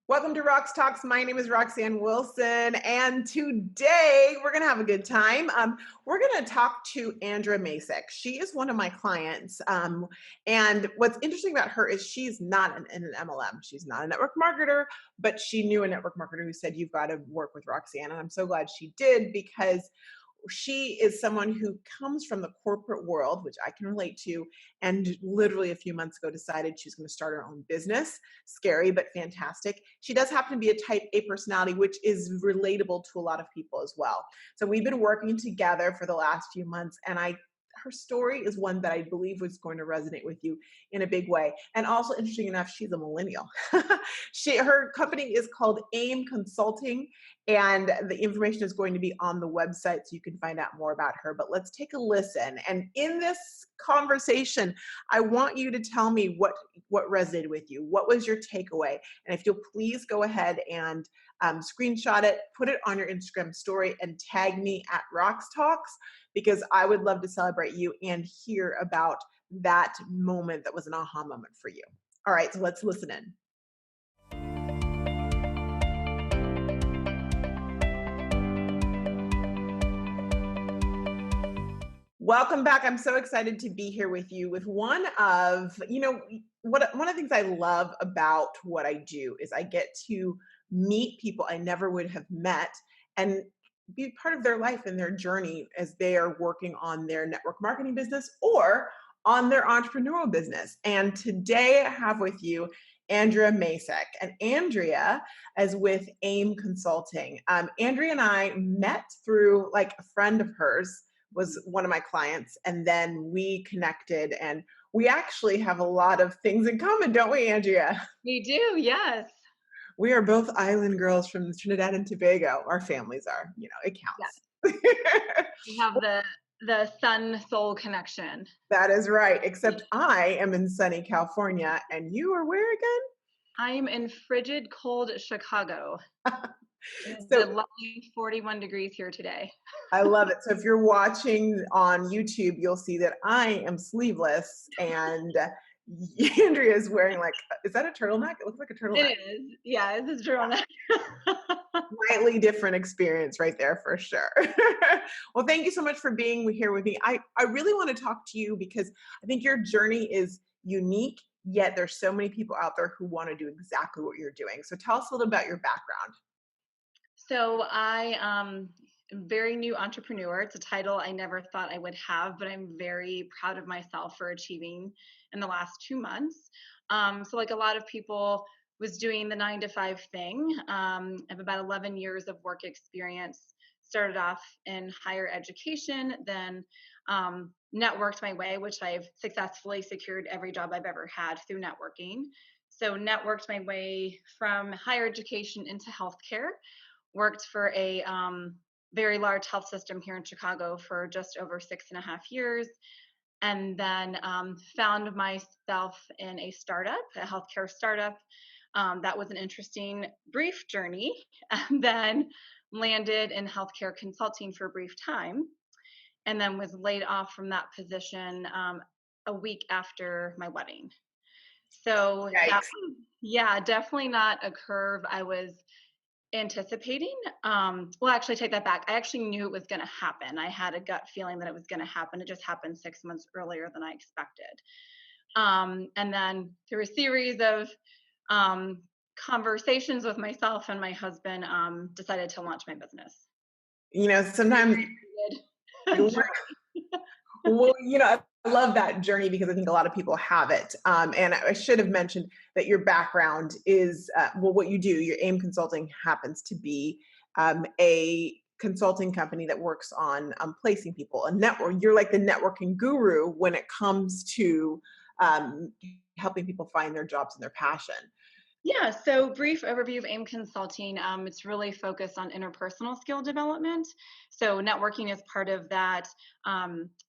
Welcome to Roxtalks. My name is Roxanne Wilson, and today we're going to have a good time. We're going to talk to Andrea Macek. She is one of my clients, and what's interesting about her is she's not in an MLM. She's not a network marketer, but she knew a network marketer who said, you've got to work with Roxanne, and I'm so glad she did because she is someone who comes from the corporate world, which I can relate to, and literally a few months ago decided she was going to start her own business. Scary, but fantastic. She does happen to be a type A personality, which is relatable to a lot of people as well. So we've been working together for the last few months, and her story is one that I believe was going to resonate with you in a big way. And also, interesting enough, she's a millennial. Her company is called AIM Consulting, and the information is going to be on the website so you can find out more about her. But let's take a listen. And in this conversation, I want you to tell me what resonated with you. What was your takeaway? And if you'll please go ahead and screenshot it, put it on your Instagram story, and tag me at Roxtalks, because I would love to celebrate you and hear about that moment that was an aha moment for you. All right, so let's listen in. Welcome back. I'm so excited to be here with you with one of the things I love about what I do is I get to meet people I never would have met and be part of their life and their journey as they are working on their network marketing business or on their entrepreneurial business. And today I have with you Andrea Macek. And Andrea is with AIM Consulting. Andrea and I met through a friend of hers was one of my clients, and then we connected, and we actually have a lot of things in common, don't we, Andrea? We do, yes. We are both island girls from Trinidad and Tobago. Our families are, it counts. Yes. We have the sun-soul connection. That is right, except I am in sunny California, and you are where again? I am in frigid, cold Chicago. It's So, a lovely 41 degrees here today. I love it. So if you're watching on YouTube, you'll see that I am sleeveless and Andrea is wearing is that a turtleneck? It looks like a turtleneck. It is. Yeah, it's a turtleneck. Slightly different experience right there for sure. Well, thank you so much for being here with me. I really want to talk to you because I think your journey is unique, yet there's so many people out there who want to do exactly what you're doing. So tell us a little about your background. So I am a very new entrepreneur. It's a title I never thought I would have, but I'm very proud of myself for achieving in the last 2 months. So like a lot of people was doing the 9 to 5 thing. I have about 11 years of work experience. Started off in higher education, then networked my way, which I've successfully secured every job I've ever had through networking. So networked my way from higher education into healthcare. Worked for a very large health system here in Chicago for just over 6.5 years. And then found myself in a startup, a healthcare startup. That was an interesting, brief journey. And then landed in healthcare consulting for a brief time. And then was laid off from that position a week after my wedding. So definitely not a curve I was anticipating. Well, actually take that back. I actually knew it was going to happen. I had a gut feeling that it was going to happen. It just happened 6 months earlier than I expected. And then through a series of conversations with myself and my husband, decided to launch my business. Sometimes well, I love that journey because I think a lot of people have it. And I should have mentioned that your background is, what you do, your AIM Consulting happens to be a consulting company that works on placing people, a network. You're like the networking guru when it comes to helping people find their jobs and their passion. Yeah, so brief overview of AIM Consulting. It's really focused on interpersonal skill development. So networking is part of that.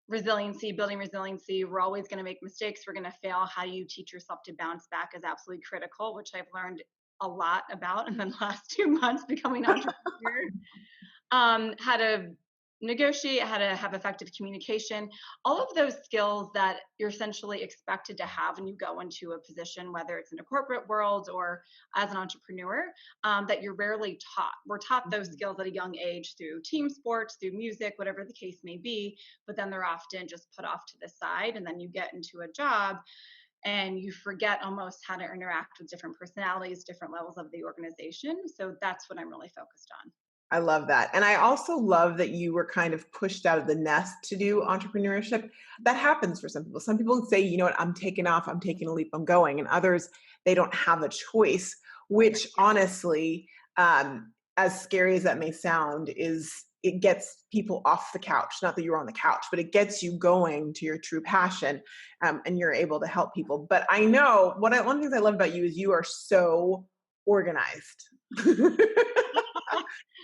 Resiliency, building resiliency. We're always going to make mistakes. We're going to fail. How you teach yourself to bounce back is absolutely critical, which I've learned a lot about in the last 2 months becoming an entrepreneur. How to negotiate, how to have effective communication, all of those skills that you're essentially expected to have when you go into a position, whether it's in a corporate world or as an entrepreneur, that you're rarely taught. We're taught those skills at a young age through team sports, through music, whatever the case may be, but then they're often just put off to the side. And then you get into a job and you forget almost how to interact with different personalities, different levels of the organization. So that's what I'm really focused on. I love that. And I also love that you were kind of pushed out of the nest to do entrepreneurship. That happens for some people. Some people say, you know what, I'm taking off, I'm taking a leap, I'm going. And others, they don't have a choice, which honestly, as scary as that may sound, it gets people off the couch. Not that you're on the couch, but it gets you going to your true passion, and you're able to help people. But I know one of the things I love about you is you are so organized.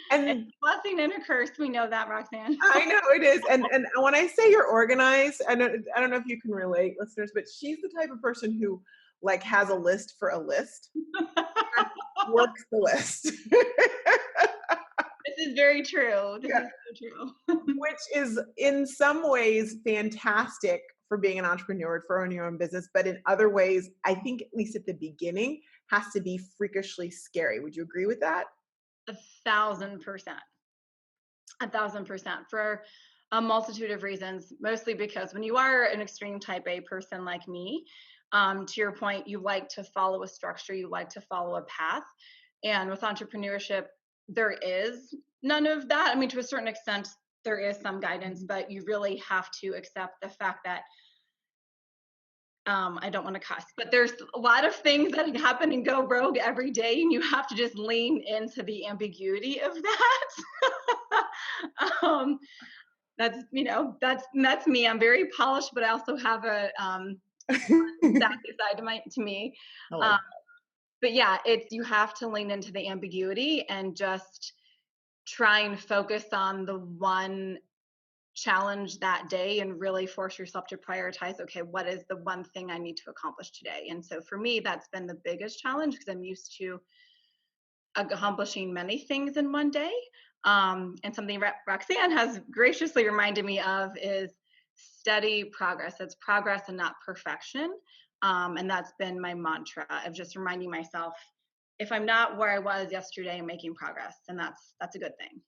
It's And a blessing and a curse. We know that, Roxanne. I know it is. And when I say you're organized, I don't know if you can relate, listeners, but she's the type of person who like has a list for a list, works the list. This is very true. This Yeah. is so true. Which is in some ways fantastic for being an entrepreneur, for owning your own business. But in other ways, I think at least at the beginning has to be freakishly scary. Would you agree with that? 1,000%. 1,000% for a multitude of reasons, mostly because when you are an extreme type A person like me, to your point, you like to follow a structure, you like to follow a path. And with entrepreneurship, there is none of that. I mean, to a certain extent, there is some guidance, but you really have to accept the fact that I don't want to cuss, but there's a lot of things that happen and go rogue every day, and you have to just lean into the ambiguity of that. That's that's me. I'm very polished, but I also have a sassy side to me. I Um, like but yeah, it's you have to lean into the ambiguity and just try and focus on the one challenge that day and really force yourself to prioritize, okay, what is the one thing I need to accomplish today? And so for me, that's been the biggest challenge because I'm used to accomplishing many things in one day. And something Roxanne has graciously reminded me of is steady progress. It's progress and not perfection. And that's been my mantra of just reminding myself, if I'm not where I was yesterday, I'm making progress. And that's a good thing.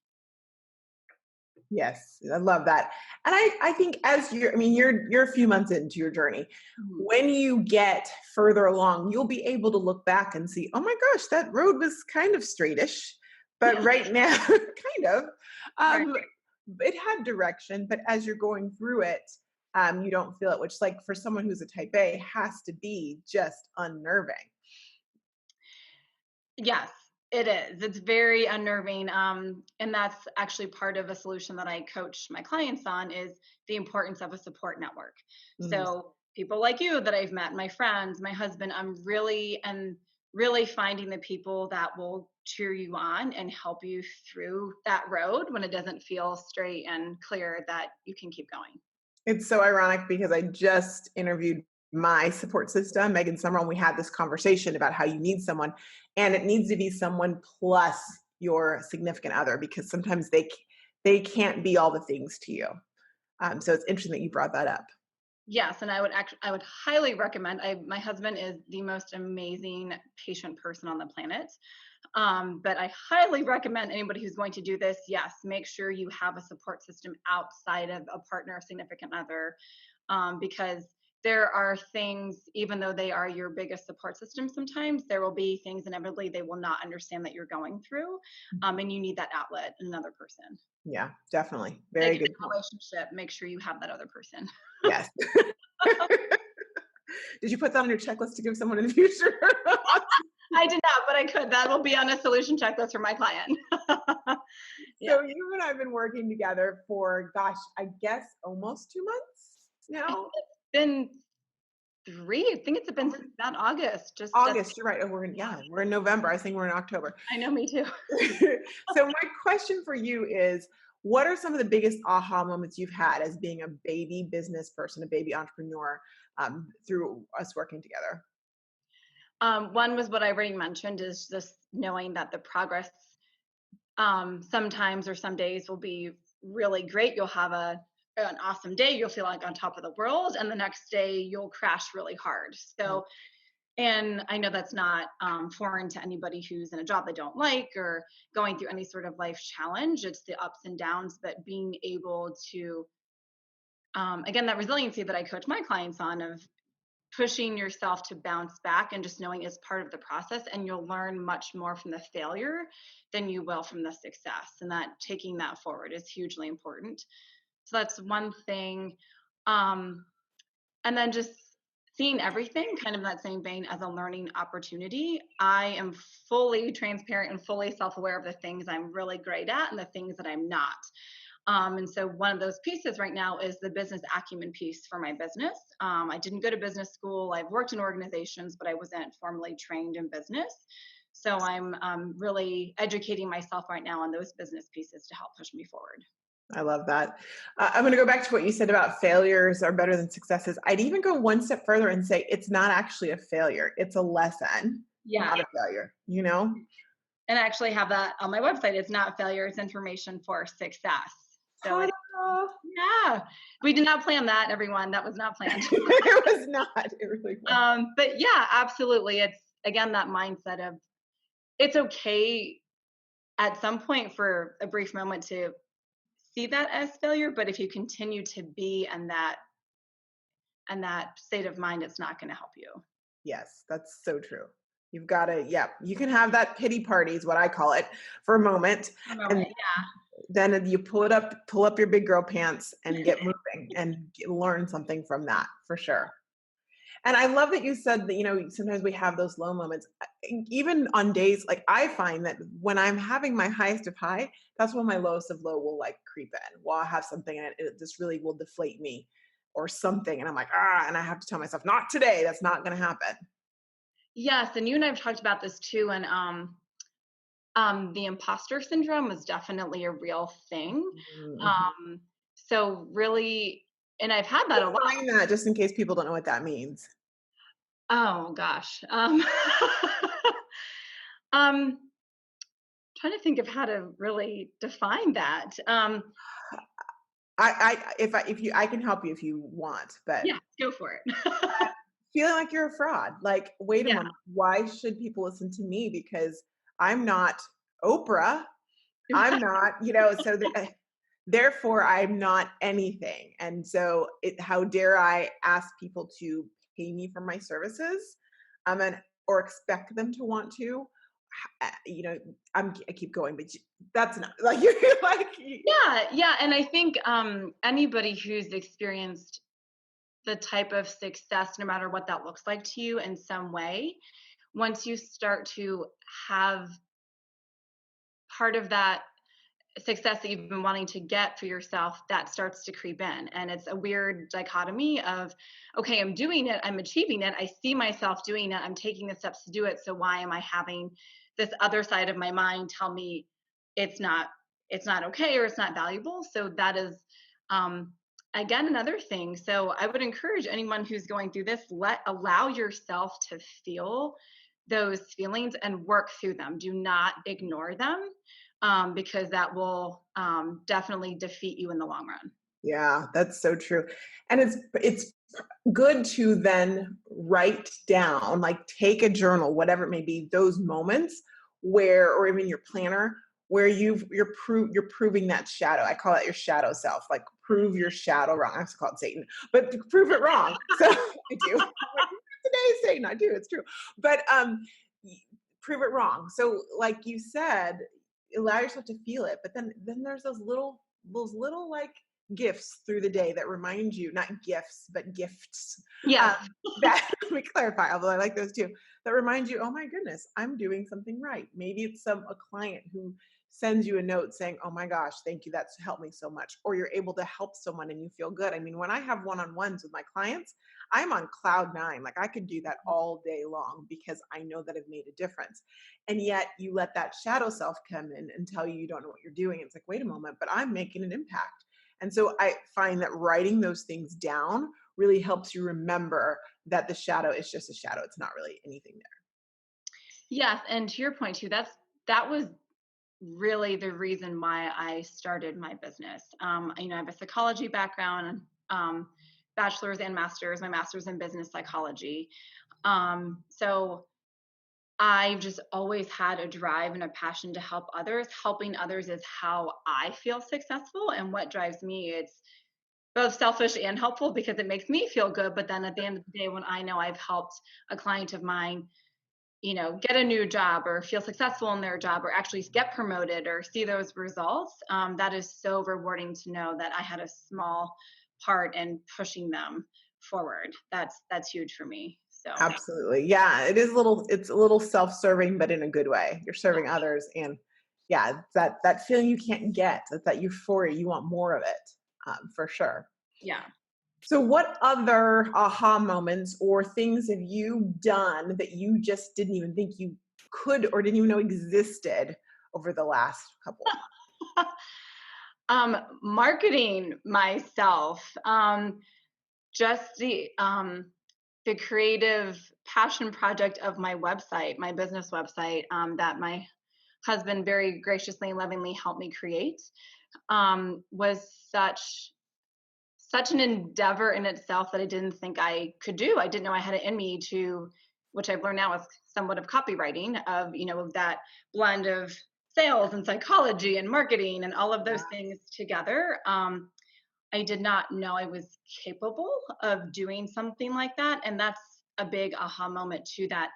Yes, I love that. And I think as you're a few months into your journey. Mhm. When you get further along, you'll be able to look back and see, oh my gosh, that road was kind of straightish, but right now, kind of, Right. it had direction, but as you're going through it, you don't feel it, which like for someone who's a type A has to be just unnerving. Yes, it is. It's very unnerving. And that's actually part of a solution that I coach my clients on is the importance of a support network. Mhm. So people like you that I've met, my friends, my husband, I'm really finding the people that will cheer you on and help you through that road when it doesn't feel straight and clear that you can keep going. It's so ironic because I just interviewed my support system, Megan Summerall, and we had this conversation about how you need someone, and it needs to be someone plus your significant other because sometimes they can't be all the things to you. So it's interesting that you brought that up. Yes, and I would highly recommend. My husband is the most amazing patient person on the planet. But I highly recommend anybody who's going to do this, yes, make sure you have a support system outside of a partner or significant other, because there are things, even though they are your biggest support system, sometimes there will be things inevitably they will not understand that you're going through, and you need that outlet in another person. Yeah, definitely. Like Very in good a point. relationship, make sure you have that other person. Yes. Did you put that on your checklist to give someone in the future? I did not, but I could. That will be on a solution checklist for my client. Yeah. So you and I have been working together for, gosh, I guess almost 2 months now. It's been three. I think it's been since about August. August, you're right. Oh, we're in November. I think we're in October. I know, me too. So my question for you is, what are some of the biggest aha moments you've had as being a baby business person, a baby entrepreneur, through us working together? One was what I already mentioned is just knowing that the progress sometimes or some days will be really great. You'll have an awesome day. You'll feel like on top of the world. And the next day you'll crash really hard. So, and I know that's not foreign to anybody who's in a job they don't like or going through any sort of life challenge. It's the ups and downs, but being able to, again, that resiliency that I coach my clients on of pushing yourself to bounce back and just knowing it's part of the process, and you'll learn much more from the failure than you will from the success, and that taking that forward is hugely important. So that's one thing. And then just seeing everything kind of in that same vein as a learning opportunity. I am fully transparent and fully self-aware of the things I'm really great at and the things that I'm not. And so one of those pieces right now is the business acumen piece for my business. I didn't go to business school. I've worked in organizations, but I wasn't formally trained in business. So I'm really educating myself right now on those business pieces to help push me forward. I love that. I'm going to go back to what you said about failures are better than successes. I'd even go one step further and say it's not actually a failure. It's a lesson, not a failure, you know? And I actually have that on my website. It's not failure, it's information for success. So yeah, we did not plan that, everyone. That was not planned. It was not. It really was. But yeah, absolutely. It's again that mindset of it's okay at some point for a brief moment to see that as failure, but if you continue to be in that state of mind, it's not going to help you. Yes, that's so true. You've got to, you can have that pity party is what I call it for a moment. And then you pull up your big girl pants and get moving and learn something from that for sure. And I love that you said that, you know, sometimes we have those low moments, even on days, like I find that when I'm having my highest of high, that's when my lowest of low will like creep in. Well, I have something and it just really will deflate me or something. And I'm like, and I have to tell myself, not today. That's not going to happen. Yes. And you and I have talked about this too. And the imposter syndrome is definitely a real thing. Mm-hmm. So really, and I've had that a lot. Explain that just in case people don't know what that means. Oh gosh. Trying to think of how to really define that. I can help you if you want, but yeah, go for it. Feeling like you're a fraud. Like, wait a moment, why should people listen to me? Because I'm not Oprah. I'm not, so therefore I'm not anything. And so how dare I ask people to pay me for my services? Or expect them to want to, I keep going, but that's not like, you're like, yeah. And I think anybody who's experienced the type of success, no matter what that looks like to you in some way, once you start to have part of that success that you've been wanting to get for yourself, that starts to creep in. And it's a weird dichotomy of, okay, I'm doing it, I'm achieving it, I see myself doing it, I'm taking the steps to do it. So why am I having this other side of my mind tell me it's not okay or it's not valuable? So that is again another thing. So I would encourage anyone who's going through this, allow yourself to feel those feelings and work through them. Do not ignore them. Because that will definitely defeat you in the long run. Yeah, that's so true. And it's good to then write down, like take a journal, whatever it may be, those moments where, or even your planner, where you're proving that shadow. I call it your shadow self, like prove your shadow wrong. I have to call it Satan, but prove it wrong. So I do. Today is Satan, I do, it's true. But prove it wrong. So like you said, allow yourself to feel it, but then there's those little like gifts through the day that remind you, not gifts but gifts, that let me clarify, although I like those too, that remind you, oh my goodness, I'm doing something right. Maybe it's a client who sends you a note saying, oh my gosh, thank you, that's helped me so much, or you're able to help someone and you feel good. I mean, when I have one-on-ones with my clients, I'm on cloud 9. Like I could do that all day long because I know that I've made a difference. And yet you let that shadow self come in and tell you don't know what you're doing. It's like, wait a moment, but I'm making an impact. And so I find that writing those things down really helps you remember that the shadow is just a shadow. It's not really anything there. Yes. And to your point too, that was really the reason why I started my business. I have a psychology background, bachelor's and master's. My master's in business psychology. So I've just always had a drive and a passion to help others. Helping others is how I feel successful, and what drives me. It's both selfish and helpful because it makes me feel good. But then at the end of the day, when I know I've helped a client of mine, get a new job or feel successful in their job or actually get promoted or see those results, that is so rewarding to know that I had a small part in pushing them forward. That's huge for me. So Absolutely. Yeah, it's a little self-serving, but in a good way. You're serving others, and yeah, it's that feeling you can't get. It's that euphoria. You want more of it, for sure. yeah. So what other aha moments or things have you done that you just didn't even think you could or didn't even know existed over the last couple of months? Marketing myself, just the creative passion project of my website, my business website, that my husband very graciously and lovingly helped me create, was such an endeavor in itself that I didn't think I could do. I didn't know I had it in me to, which I've learned now is somewhat of copywriting, of that blend of sales and psychology and marketing and all of those things together. I did not know I was capable of doing something like that. And that's a big aha moment too, that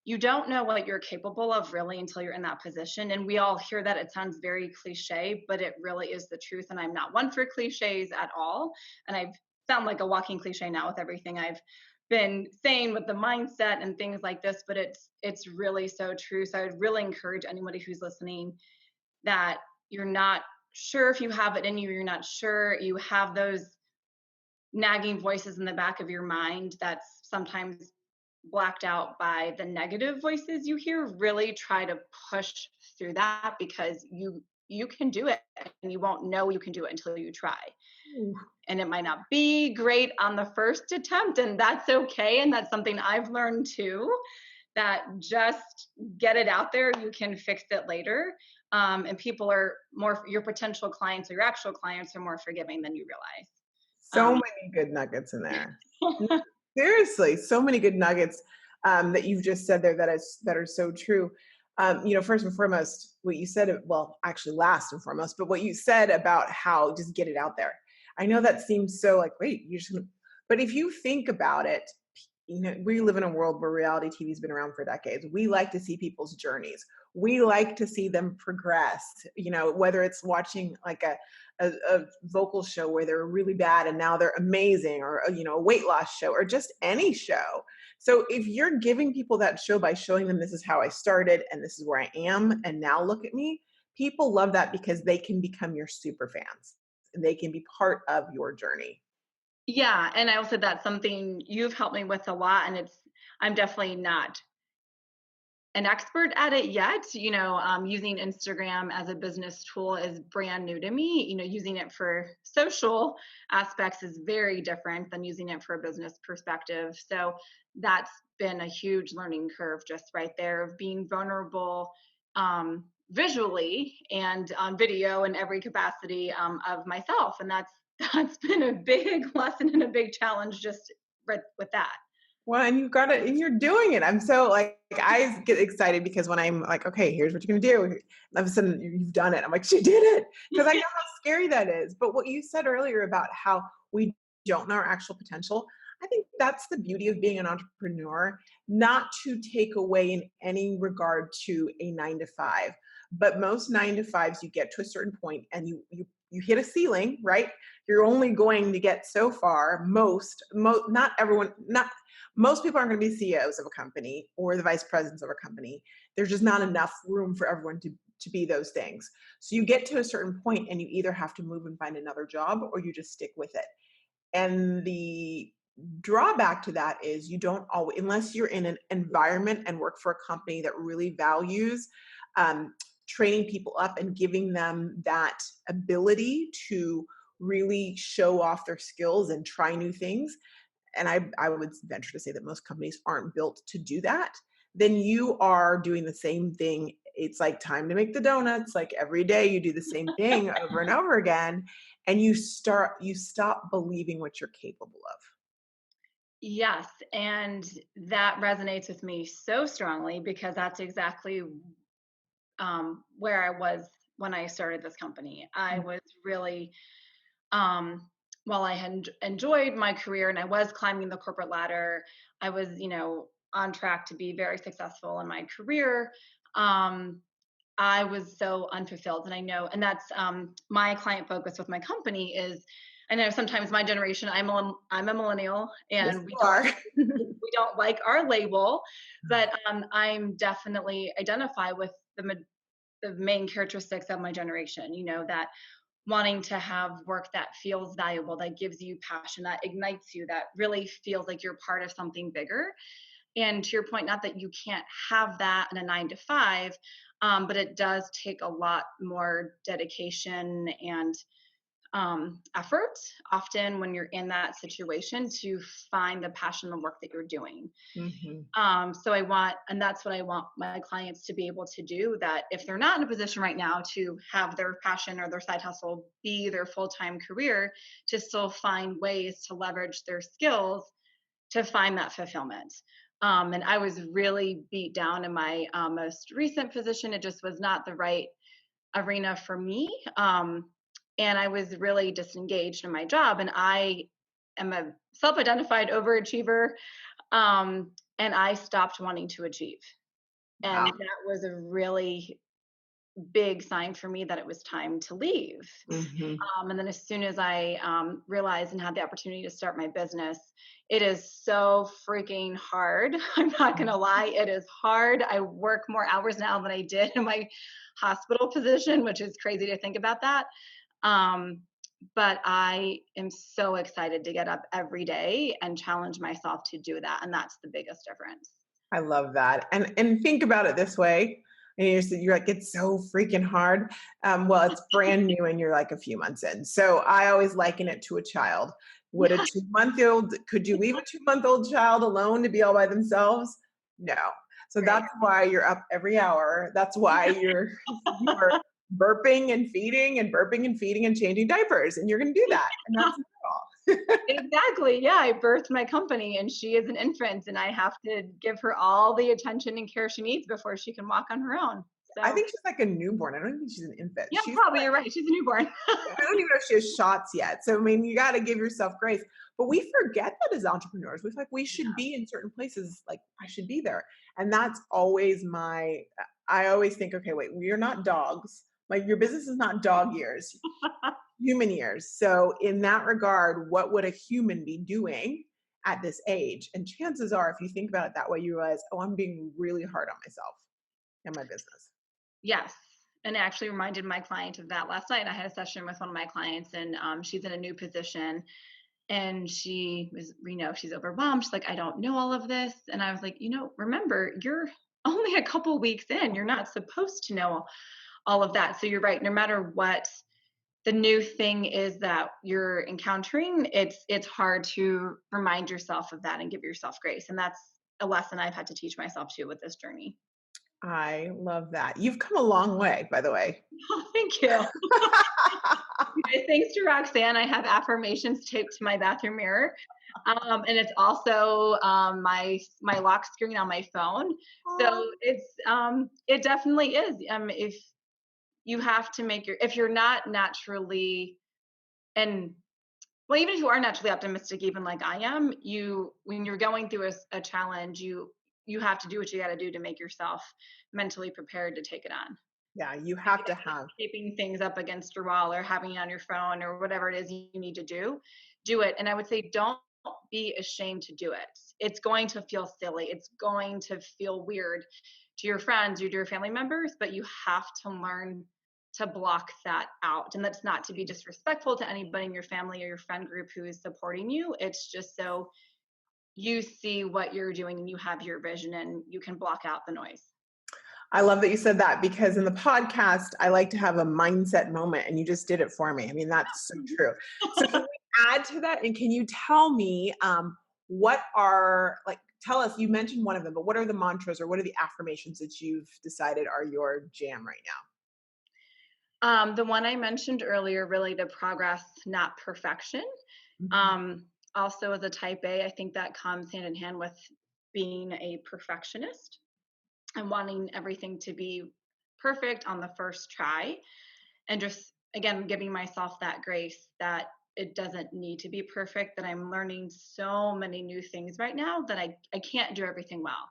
you don't know what you're capable of really until you're in that position. And we all hear that. It sounds very cliche, but it really is the truth. And I'm not one for cliches at all. And I sound like a walking cliche now with everything I've been saying with the mindset and things like this, but it's really so true. So I would really encourage anybody who's listening that you're not sure if you have it in you, you're not sure, you have those nagging voices in the back of your mind that's sometimes blacked out by the negative voices you hear. Really try to push through that, because you can do it, and you won't know you can do it until you try. Ooh. And it might not be great on the first attempt, and that's okay. And that's something I've learned too, that just get it out there, you can fix it later. And people are more, your potential clients or your actual clients are more forgiving than you realize. So many good nuggets in there. Um, Seriously, so many good nuggets that you've just said there that are so true. First and foremost, what you said, well, actually last and foremost, but what you said about how just get it out there. I know that seems so like, wait, but if you think about it, we live in a world where reality TV has been around for decades. We like to see people's journeys. We like to see them progress, whether it's watching like a vocal show where they're really bad and now they're amazing, or a weight loss show, or just any show. So if you're giving people that show by showing them, this is how I started and this is where I am and now look at me, people love that because they can become your super fans and they can be part of your journey. yeah, and I also, that's something you've helped me with a lot, and I'm definitely not an expert at it yet. Using Instagram as a business tool is brand new to me. Using it for social aspects is very different than using it for a business perspective. So that's been a huge learning curve just right there, of being vulnerable, visually and on video in every capacity, of myself. And that's been a big lesson and a big challenge just with that. Well, and you've got it, and you're doing it. I'm so like I get excited because when I'm like, okay, here's what you're gonna do, and all of a sudden you've done it. I'm like, she did it, because I know how scary that is. But what you said earlier about how we don't know our actual potential, I think that's the beauty of being an entrepreneur. Not to take away in any regard to a 9 to 5, but most 9 to 5s, you get to a certain point and you hit a ceiling, right? You're only going to get so far. Not everyone, not most people aren't going to be CEOs of a company or the vice presidents of a company. There's just not enough room for everyone to be those things. So you get to a certain point and you either have to move and find another job or you just stick with it. And the drawback to that is you don't always, unless you're in an environment and work for a company that really values training people up and giving them that ability to really show off their skills and try new things, and I would venture to say that most companies aren't built to do that, then you are doing the same thing it's like time to make the donuts. Like every day you do the same thing over and over again. And you stop believing what you're capable of. Yes. And that resonates with me so strongly because that's exactly where I was when I started this company. I was really, while I had enjoyed my career and I was climbing the corporate ladder, I was, on track to be very successful in my career. I was so unfulfilled. And I know, and that's my client focus with my company is, I know sometimes my generation, I'm a millennial Yes, and you are. we don't like our label, but I'm definitely identify with the main characteristics of my generation, that wanting to have work that feels valuable, that gives you passion, that ignites you, that really feels like you're part of something bigger. And to your point, not that you can't have that in a 9 to 5, but it does take a lot more dedication and effort often when you're in that situation to find the passion in the work that you're doing. So and that's what I want my clients to be able to do, that if they're not in a position right now to have their passion or their side hustle be their full-time career, to still find ways to leverage their skills to find that fulfillment. And I was really beat down in my most recent position. It just was not the right arena for me. And I was really disengaged in my job. And I am a self-identified overachiever. And I stopped wanting to achieve. And that was a really big sign for me that it was time to leave. And then as soon as I realized and had the opportunity to start my business, it is so freaking hard. I'm not going to lie. It is hard. I work more hours now than I did in my hospital position, which is crazy to think about that. But I am so excited to get up every day and challenge myself to do that. And that's the biggest difference. I love that. And think about it this way. And you're like, it's so freaking hard. Well, it's brand new and you're like a few months in. So I always liken it to a child. Would a 2-month-old, could you leave a 2-month-old child alone to be all by themselves? No. So that's why you're up every hour. That's why you're burping and feeding and changing diapers. And you're going to do that. And that's normal. Exactly. Yeah. I birthed my company and she is an infant and I have to give her all the attention and care she needs before she can walk on her own. So, I think she's like a newborn. I don't think she's an infant. Yeah, probably you're right. She's a newborn. I don't even know if she has shots yet. So, I mean, you got to give yourself grace. But we forget that as entrepreneurs. We feel like we should be in certain places. Like, I should be there. And that's always I always think, okay, wait, we are not dogs. Like, your business is not dog years, human years. So in that regard, what would a human be doing at this age? And chances are, if you think about it that way, you realize, oh, I'm being really hard on myself and my business. Yes. And it actually reminded my client of that last night. I had a session with one of my clients and she's in a new position and she was, she's overwhelmed. She's like, I don't know all of this. And I was like, remember, you're only a couple weeks in. You're not supposed to know all of that. So you're right. No matter what the new thing is that you're encountering, it's hard to remind yourself of that and give yourself grace. And that's a lesson I've had to teach myself too with this journey. I love that. You've come a long way, by the way. Oh, thank you. Thanks to Roxanne, I have affirmations taped to my bathroom mirror. And it's also my lock screen on my phone. So it definitely is. If you have to if you're not naturally, even if you are naturally optimistic, even like I am, when you're going through a challenge, you have to do what you got to do to make yourself mentally prepared to take it on. Yeah, you have to have keeping things up against your wall or having it on your phone or whatever it is you need to do it. And I would say, don't be ashamed to do it. It's going to feel silly. It's going to feel weird to your friends or to your family members, but you have to learn to block that out. And that's not to be disrespectful to anybody in your family or your friend group who is supporting you. It's just so you see what you're doing and you have your vision and you can block out the noise. I love that you said that because in the podcast, I like to have a mindset moment and you just did it for me. I mean, that's so true. So can we add to that? And can you tell me what are like, tell us, you mentioned one of them, but what are the mantras or what are the affirmations that you've decided are your jam right The one I mentioned earlier, really the progress, not perfection. now? Um, Also, as a type A, I think that comes hand in hand with being a perfectionist and wanting everything to be perfect on the first try. And just, again, giving myself that grace that it doesn't need to be perfect, that I'm learning so many new things right now that I can't do everything well.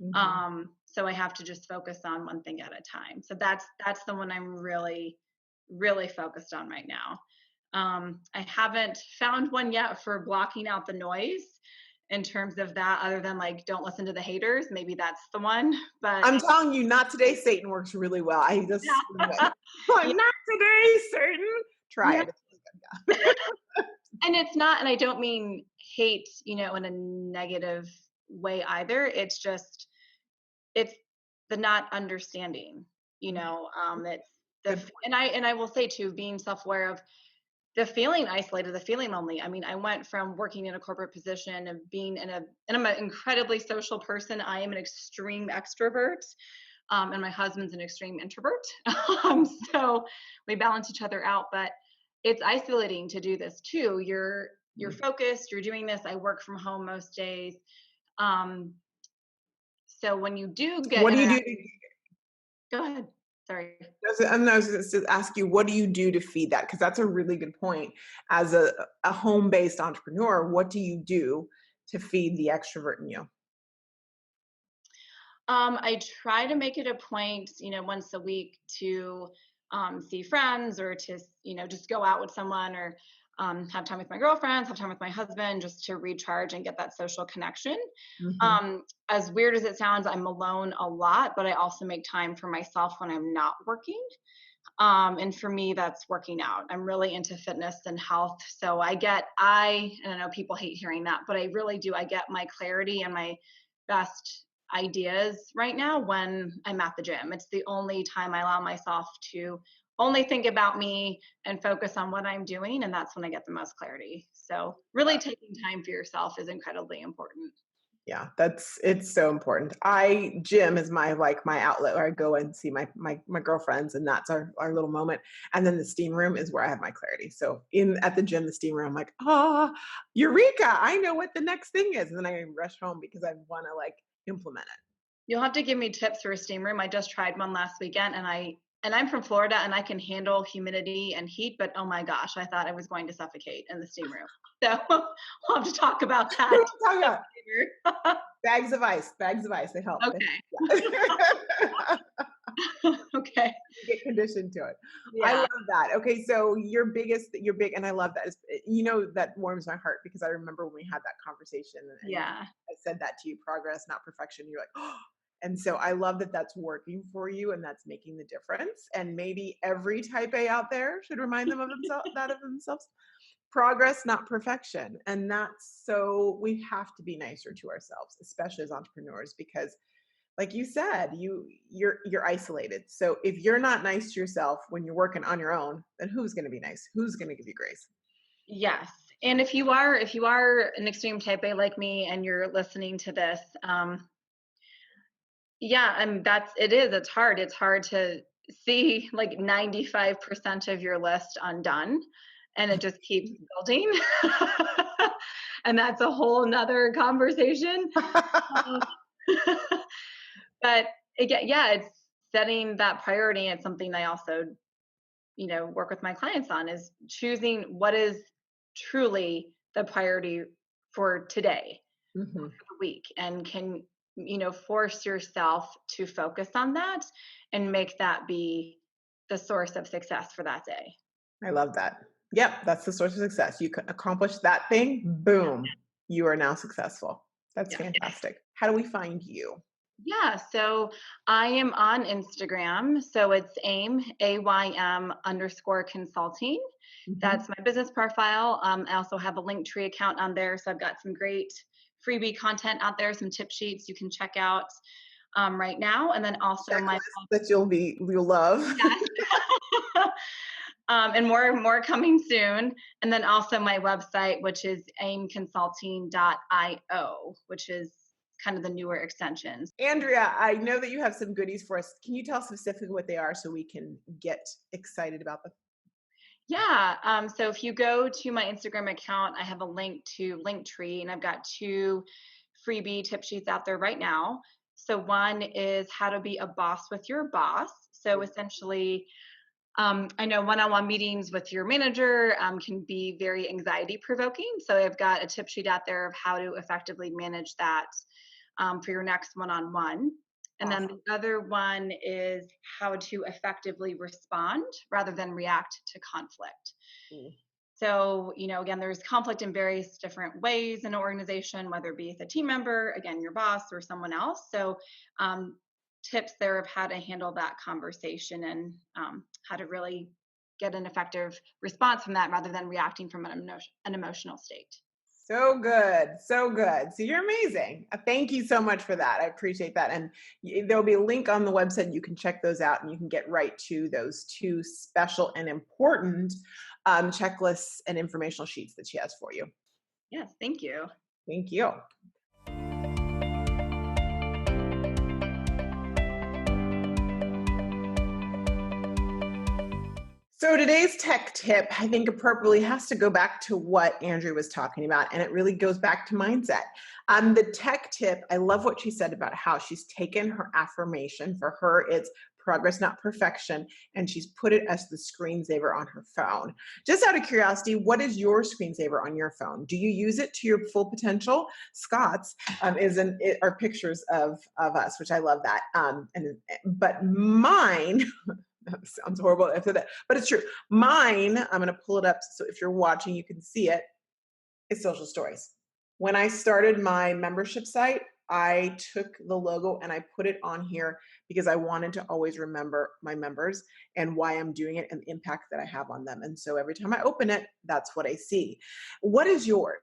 Mm-hmm. So I have to just focus on one thing at a time. So that's the one I'm really, really focused on right now. I haven't found one yet for blocking out the noise in terms of that, other than like, don't listen to the haters. Maybe that's the one, but I'm telling you, not today, Satan works really well. I just, yeah, I'm not today, Satan. Try yeah. it. It's really good. Yeah. And it's not, and I don't mean hate, in a negative way either. It's just, it's the not understanding, it's Good point. and I will say too, being self-aware of the feeling isolated, the feeling lonely. I mean, I went from working in a corporate position of being and I'm an incredibly social person. I am an extreme extrovert. And my husband's an extreme introvert. So we balance each other out, but it's isolating to do this too. You're focused, you're doing this. I work from home most days. Um, so when you do get What do you interact, do? go ahead. Sorry. I was going to ask you, what do you do to feed that? Because that's a really good point. As a home-based entrepreneur, what do you do to feed the extrovert in you? I try to make it a point, once a week to see friends or to, just go out with someone or have time with my girlfriends, have time with my husband, just to recharge and get that social connection. Hmm. As weird as it sounds, I'm alone a lot, but I also make time for myself when I'm not working. And for me, that's working out. I'm really into fitness and health. So and I know people hate hearing that, but I really do. I get my clarity and my best ideas right now when I'm at the gym. It's the only time I allow myself to only think about me and focus on what I'm doing. And that's when I get the most clarity. So really taking time for yourself is incredibly important. Yeah, it's so important. Gym is my outlet where I go and see my girlfriends, and that's our little moment. And then the steam room is where I have my clarity. So at the gym, the steam room, I'm like, eureka, I know what the next thing is. And then I rush home because I want to like implement it. You'll have to give me tips for a steam room. I just tried one last weekend and I'm from Florida and I can handle humidity and heat, but oh my gosh, I thought I was going to suffocate in the steam room. So we'll have to talk about that. Talk about bags of ice, they help. Okay. Yeah. Okay. You get conditioned to it. I Yeah. love that. Okay, so your big, and I love that. That warms my heart because I remember when we had that conversation, and Yeah. I said that to you: progress, not perfection. You're like, oh. And so I love that that's working for you, and that's making the difference. And maybe every type A out there should remind them of themselves. Progress, not perfection, and that's so we have to be nicer to ourselves, especially as entrepreneurs, because like you said, you're isolated. So if you're not nice to yourself when you're working on your own, then who's going to be nice? Who's going to give you grace? Yes. And if you are an extreme type A like me and you're listening to this, yeah, and it's hard. It's hard to see like 95% of your list undone and it just keeps building. And that's a whole nother conversation. Um, but again, yeah, it's setting that priority. And something I also, work with my clients on is choosing what is truly the priority for today, Hmm. for the week, and can, force yourself to focus on that and make that be the source of success for that day. I love that. Yep, that's the source of success. You can accomplish that thing, boom, you are now successful. That's Yeah. fantastic. How do we find you? Yeah, so I am on Instagram. So it's AYM underscore consulting. Hmm. That's my business profile. I also have a Linktree account on there. So I've got some great freebie content out there, some tip sheets you can check out right now. And then also my Checklist that you'll love. yes. And more coming soon. And then also my website, which is aimconsulting.io, which is kind of the newer extensions. Andrea, I know that you have some goodies for us. Can you tell specifically what they are so we can get excited about them? Yeah. So if you go to my Instagram account, I have a link to Linktree, and I've got 2 freebie tip sheets out there right now. So one is how to be a boss with your boss. So essentially, I know one-on-one meetings with your manager can be very anxiety provoking. So I've got a tip sheet out there of how to effectively manage that for your next one-on-one. And then the other one is how to effectively respond rather than react to conflict. Mm. So, again, there's conflict in various different ways in an organization, whether it be with a team member, again, your boss, or someone else. So, tips there of how to handle that conversation and how to really get an effective response from that rather than reacting from an emotional state. So good. So good. So you're amazing. Thank you so much for that. I appreciate that. And there'll be a link on the website. You can check those out and you can get right to those 2 special and important checklists and informational sheets that she has for you. Yes, thank you. Thank you. So today's tech tip, I think appropriately has to go back to what Andrea was talking about, and it really goes back to mindset. The tech tip, I love what she said about how she's taken her affirmation. For her, it's progress, not perfection, and she's put it as the screensaver on her phone. Just out of curiosity, what is your screensaver on your phone? Do you use it to your full potential? Scott's are pictures of us, which I love that. But mine. That sounds horrible after that, but it's true. Mine, I'm going to pull it up so if you're watching, you can see it. It's social stories. When I started my membership site, I took the logo and I put it on here because I wanted to always remember my members and why I'm doing it and the impact that I have on them. And so every time I open it, that's what I see. What is yours?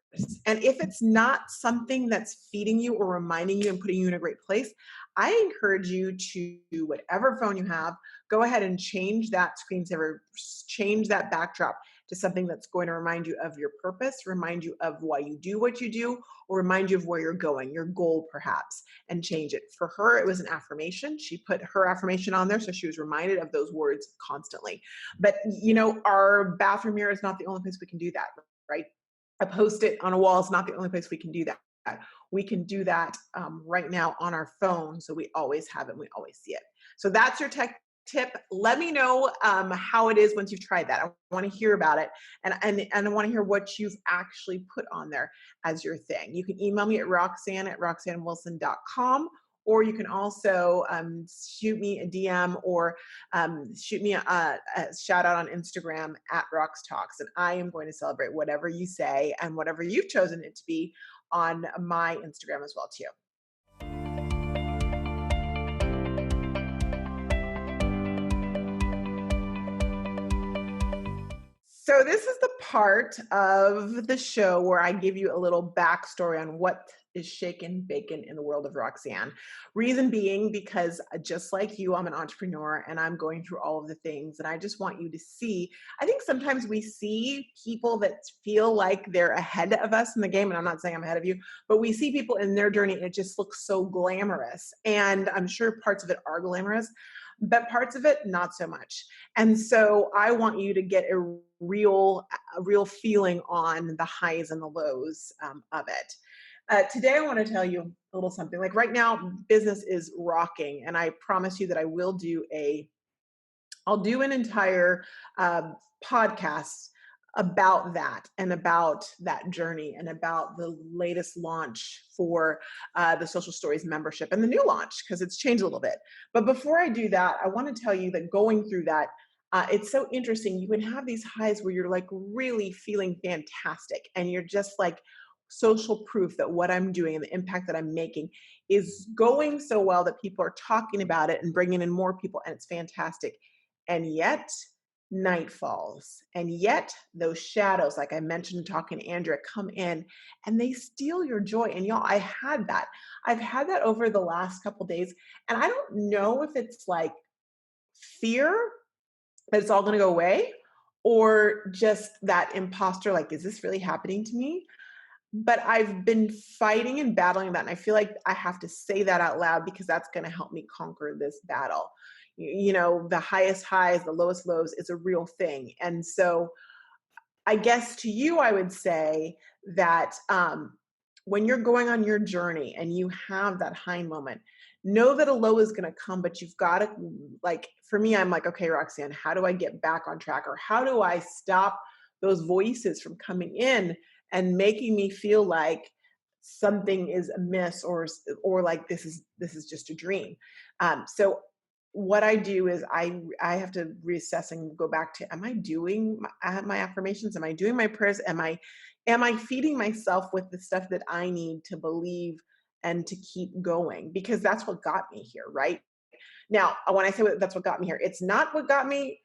And if it's not something that's feeding you or reminding you and putting you in a great place, I encourage you to, whatever phone you have, go ahead and change that screensaver, change that backdrop to something that's going to remind you of your purpose, remind you of why you do what you do, or remind you of where you're going, your goal perhaps, and change it. For her, it was an affirmation. She put her affirmation on there, so she was reminded of those words constantly. But, our bathroom mirror is not the only place we can do that, right? A Post-it on a wall is not the only place we can do that. We can do that right now on our phone, so we always have it and we always see it. So that's your tech tip. Let me know how it is once you've tried that. I want to hear about it, and I want to hear what you've actually put on there as your thing. You can email me at roxanne@roxannewilson.com, or you can also shoot me a DM or shoot me a shout out on Instagram at Roxtalks, and I am going to celebrate whatever you say and whatever you've chosen it to be on my Instagram as well too. So this is the part of the show where I give you a little backstory on what is shaken bacon in the world of Roxanne. Reason being, because just like you, I'm an entrepreneur and I'm going through all of the things, and I just want you to see. I think sometimes we see people that feel like they're ahead of us in the game, and I'm not saying I'm ahead of you, but we see people in their journey and it just looks so glamorous. And I'm sure parts of it are glamorous, but parts of it not so much. And so I want you to get a real feeling on the highs and the lows of it. Today, I want to tell you a little something. Like right now, business is rocking, and I promise you that I'll do an entire podcast about that and about that journey and about the latest launch for the Social Stories membership and the new launch, because it's changed a little bit. But before I do that, I want to tell you that going through that, it's so interesting. You can have these highs where you're like really feeling fantastic and you're just like social proof that what I'm doing and the impact that I'm making is going so well that people are talking about it and bringing in more people, and it's fantastic. And yet night falls, and yet those shadows, like I mentioned talking to Andrea, come in and they steal your joy. And y'all, I've had that over the last couple of days, and I don't know if it's like fear that it's all going to go away, or just that imposter, like, is this really happening to me? But I've been fighting and battling that. And I feel like I have to say that out loud because that's going to help me conquer this battle. The highest highs, the lowest lows is a real thing. And so I guess to you, I would say that when you're going on your journey and you have that high moment, know that a low is going to come, but you've got to, like, for me, I'm like, okay, Roxanne, how do I get back on track? Or how do I stop those voices from coming in and making me feel like something is amiss, or like this is just a dream. So what I do is I have to reassess and go back to, am I doing my affirmations? Am I doing my prayers? Am I feeding myself with the stuff that I need to believe and to keep going? Because that's what got me here, right? Now, when I say that's what got me here, it's not what got me.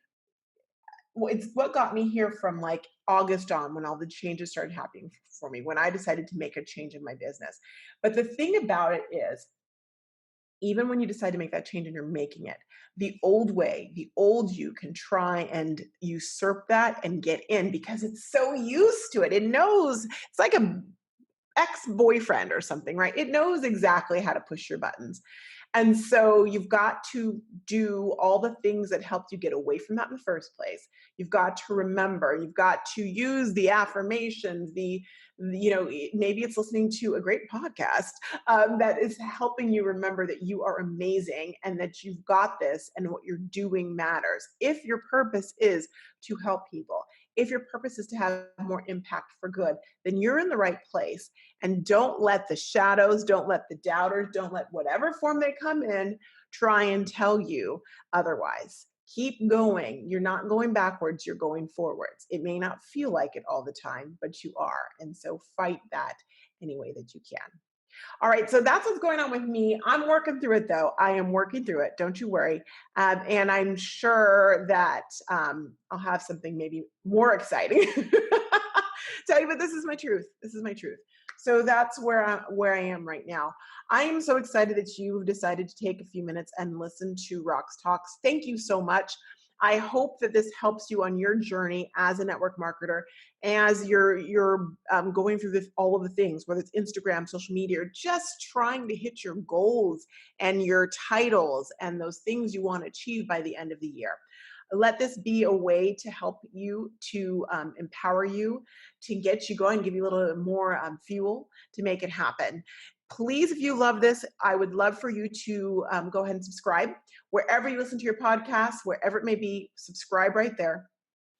It's what got me here from like August on, when all the changes started happening for me, when I decided to make a change in my business. But the thing about it is, even when you decide to make that change and you're making it, the old way, the old you can try and usurp that and get in because it's so used to it. It knows, it's like a ex-boyfriend or something, right? It knows exactly how to push your buttons. And so you've got to do all the things that helped you get away from that in the first place. You've got to remember, you've got to use the affirmations, maybe it's listening to a great podcast that is helping you remember that you are amazing and that you've got this and what you're doing matters. If your purpose is to help people, if your purpose is to have more impact for good, then you're in the right place. And don't let the shadows, don't let the doubters, don't let whatever form they come in try and tell you otherwise. Keep going. You're not going backwards, you're going forwards. It may not feel like it all the time, but you are. And so fight that any way that you can. All right, so that's what's going on with me. I'm working through it, though. I am working through it. Don't you worry. And I'm sure that I'll have something maybe more exciting tell you, but this is my truth. This is my truth. So that's where I am right now. I am so excited that you decided to take a few minutes and listen to Roxtalks. Thank you so much. I hope that this helps you on your journey as a network marketer, as you're going through all of the things, whether it's Instagram, social media, or just trying to hit your goals and your titles and those things you want to achieve by the end of the year. Let this be a way to help you, to empower you, to get you going, give you a little more fuel to make it happen. Please, if you love this, I would love for you to go ahead and subscribe. Wherever you listen to your podcast, wherever it may be, subscribe right there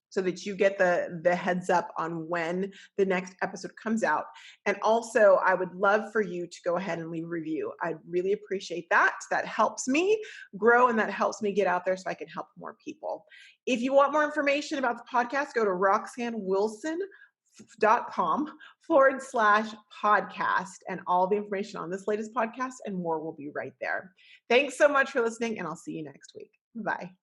so that you get the heads up on when the next episode comes out. And also, I would love for you to go ahead and leave a review. I'd really appreciate that. That helps me grow and that helps me get out there so I can help more people. If you want more information about the podcast, go to roxannewilson.com/podcast, and all the information on this latest podcast and more will be right there. Thanks so much for listening, and I'll see you next week. Bye.